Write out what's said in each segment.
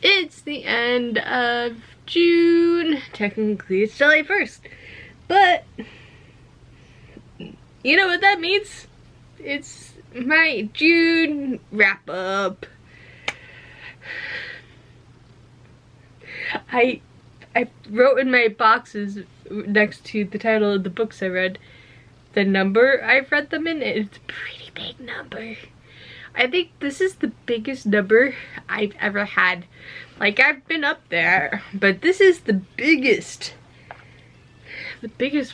It's the end of June. Technically, it's July 1st. But, you know what that means? It's my June wrap up. I wrote in my boxes next to the title of the books I read, the number I've read them in. It's a pretty big number. I think this is the biggest number I've ever had. Like, I've been up there, but this is the biggest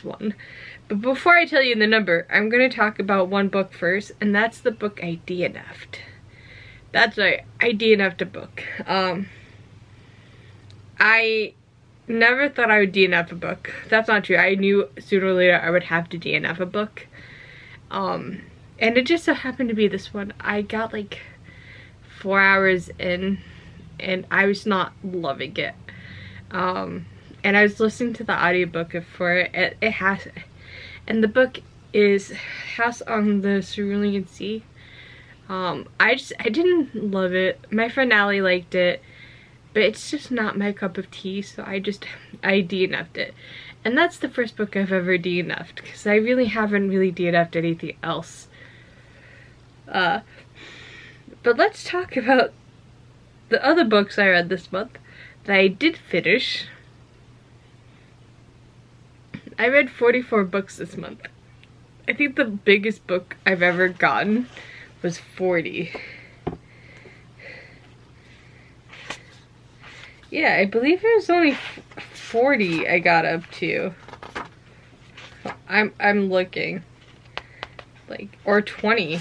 one. But before I tell you the number, I'm gonna talk about one book first, and that's the book I DNF'd. That's right, I DNF'd a book. I never thought I would DNF a book. That's not true. I knew sooner or later I would have to DNF a book. And it just so happened to be this one. I got like 4 hours in and I was not loving it. And I was listening to the audiobook for it. And the book is House on the Cerulean Sea. I didn't love it. My friend Allie liked it, but it's just not my cup of tea, so I DNF'd it. And that's the first book I've ever DNF'd, because I really haven't DNF'd anything else. But let's talk about the other books I read this month that I did finish. I read 44 books this month. I think the biggest book I've ever gotten was 40. Yeah, I believe it was only 40 I got up to. I'm looking. Like, or 20.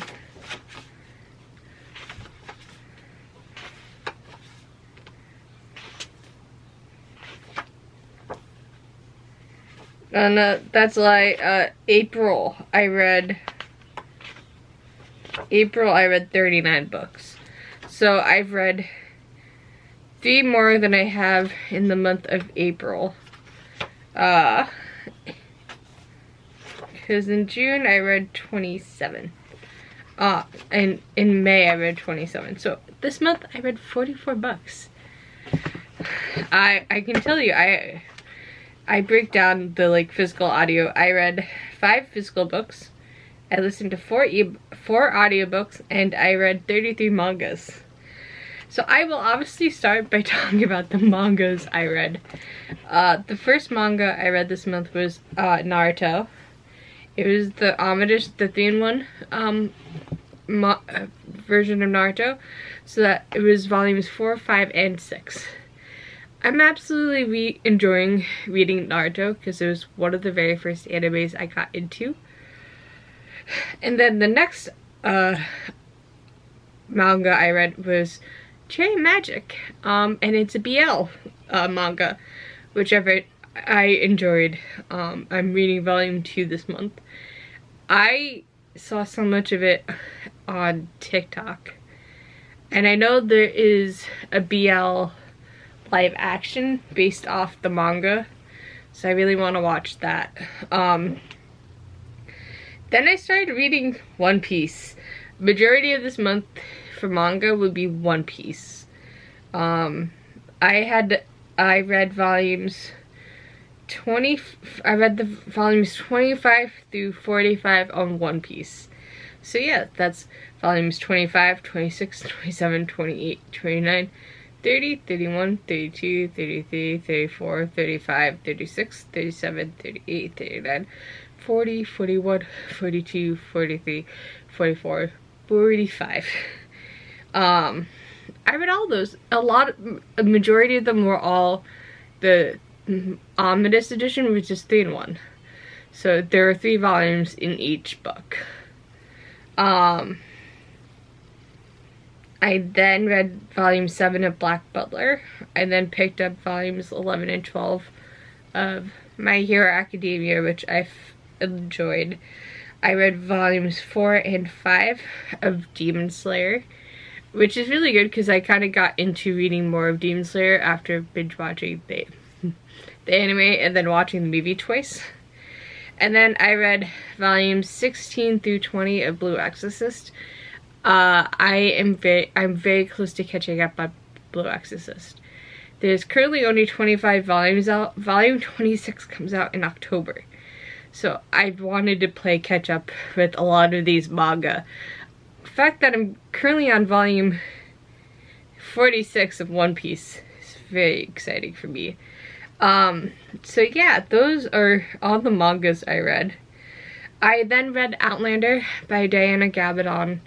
And that's like April I read 39 books. So I've read 3 more than I have in the month of April. Because in June I read 27. And in May I read 27. So this month I read 44 books. I can tell you, I break down the like physical audio. I read 5 physical books. I listened to 4 audiobooks, and I read 33 mangas. So I will obviously start by talking about the mangas I read. The first manga I read this month was Naruto. It was the Omnibus, the 3-in-1 version of Naruto. So that it was volumes 4, 5, and 6. I'm absolutely enjoying reading Naruto because it was one of the very first animes I got into. And then the next manga I read was Cherry Magic, and it's a BL manga, which I enjoyed. I'm reading volume 2 this month. I saw so much of it on TikTok, and I know there is a BL live action based off the manga, so I really want to watch that. Then I started reading One Piece. Majority of this month for manga would be One Piece. I read volumes 20. I read the volumes 25 through 45 on One Piece. So yeah, that's volumes 25, 26, 27, 28, 29, 30, 31, 32, 33, 34, 35, 36, 37, 38, 39, 40, 41, 42, 43, 44, 45. I read all those. A majority of them were all the Omnibus edition, which is 3-in-1. So there are 3 volumes in each book. I then read volume 7 of Black Butler. I then picked up volumes 11 and 12 of My Hero Academia, which I've enjoyed. I read volumes 4 and 5 of Demon Slayer, which is really good because I kind of got into reading more of Demon Slayer after binge watching the anime and then watching the movie twice. And then I read volumes 16 through 20 of Blue Exorcist. I'm very close to catching up on Blue Exorcist. There's currently only 25 volumes out. Volume 26 comes out in October. So I've wanted to play catch up with a lot of these manga. The fact that I'm currently on volume 46 of One Piece is very exciting for me. So yeah, those are all the mangas I read. I then read Outlander by Diana Gabaldon,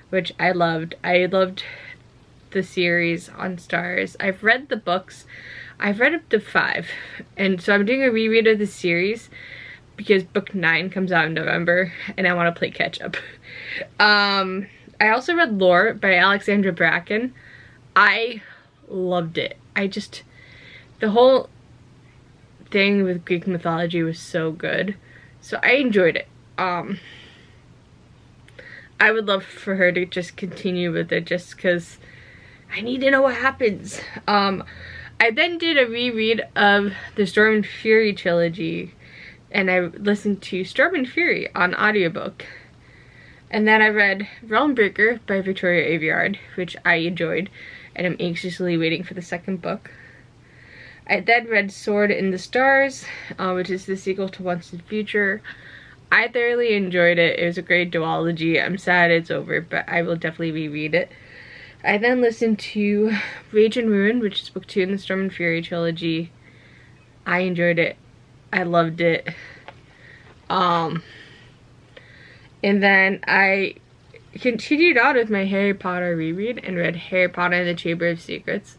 which I loved. I loved the series on Stars. I've read the books. I've read up to 5. And so I'm doing a reread of the series because book 9 comes out in November and I want to play catch up. I also read Lore by Alexandra Bracken. I loved it. The whole thing with Greek mythology was so good. So I enjoyed it. I would love for her to just continue with it just because I need to know what happens. I then did a reread of the Storm and Fury trilogy, and I listened to Storm and Fury on audiobook. And then I read Realm Breaker by Victoria Aveyard, which I enjoyed, and I'm anxiously waiting for the second book. I then read Sword in the Stars, which is the sequel to Once and Future. I thoroughly enjoyed it. It was a great duology. I'm sad it's over, but I will definitely reread it. I then listened to Rage and Ruin, which is book 2 in the Storm and Fury trilogy. I enjoyed it. I loved it. And then I continued on with my Harry Potter reread and read Harry Potter and the Chamber of Secrets.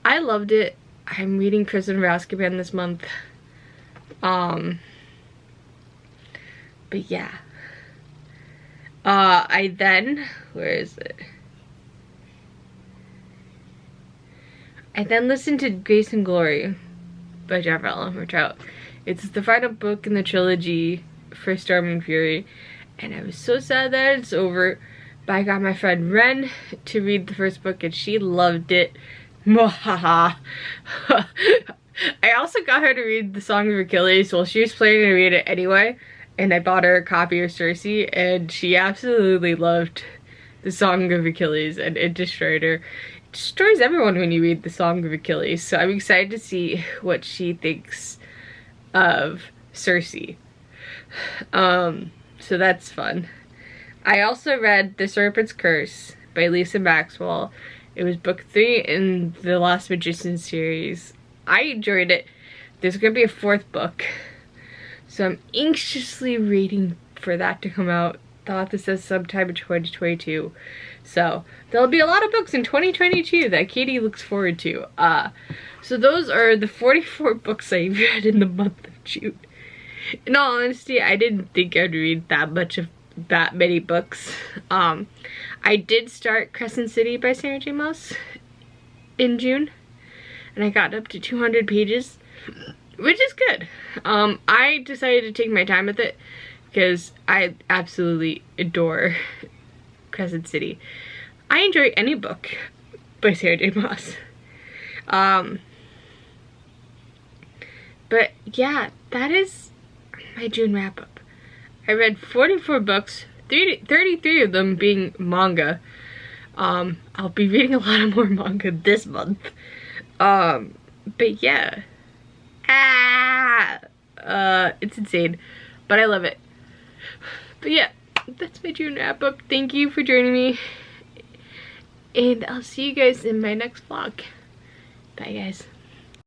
I loved it. I'm reading Prisoner of Azkaban this month. But yeah. I then, where is it? I then listened to Grace and Glory by Jeff Allen. It's the final book in the trilogy for Storm and Fury, and I was so sad that it's over, but I got my friend Ren to read the first book and she loved it. Mwahaha. I also got her to read The Song of Achilles. Well, she was planning to read it anyway, and I bought her a copy of Circe, and she absolutely loved The Song of Achilles, and it destroyed her. It destroys everyone when you read The Song of Achilles, so I'm excited to see what she thinks of Circe. So that's fun. I also read The Serpent's Curse by Lisa Maxwell. It was book 3 in the Last Magician series. I enjoyed it. There's gonna be a 4th book, so I'm anxiously waiting for that to come out. The author says sometime in 2022. So there'll be a lot of books in 2022 that Katie looks forward to. So those are the 44 books I read in the month of June. In all honesty, I didn't think I'd read that many books. I did start Crescent City by Sarah J. Maas in June, and I got up to 200 pages, which is good. I decided to take my time with it because I absolutely adore Crescent City. I enjoy any book by Sarah J. Maas. But yeah, that is my June wrap-up. I read 44 books, 33 of them being manga. I'll be reading a lot of more manga this month. But yeah. It's insane, but I love it. But yeah, that's my June wrap-up. Thank you for joining me, and I'll see you guys in my next vlog. Bye guys.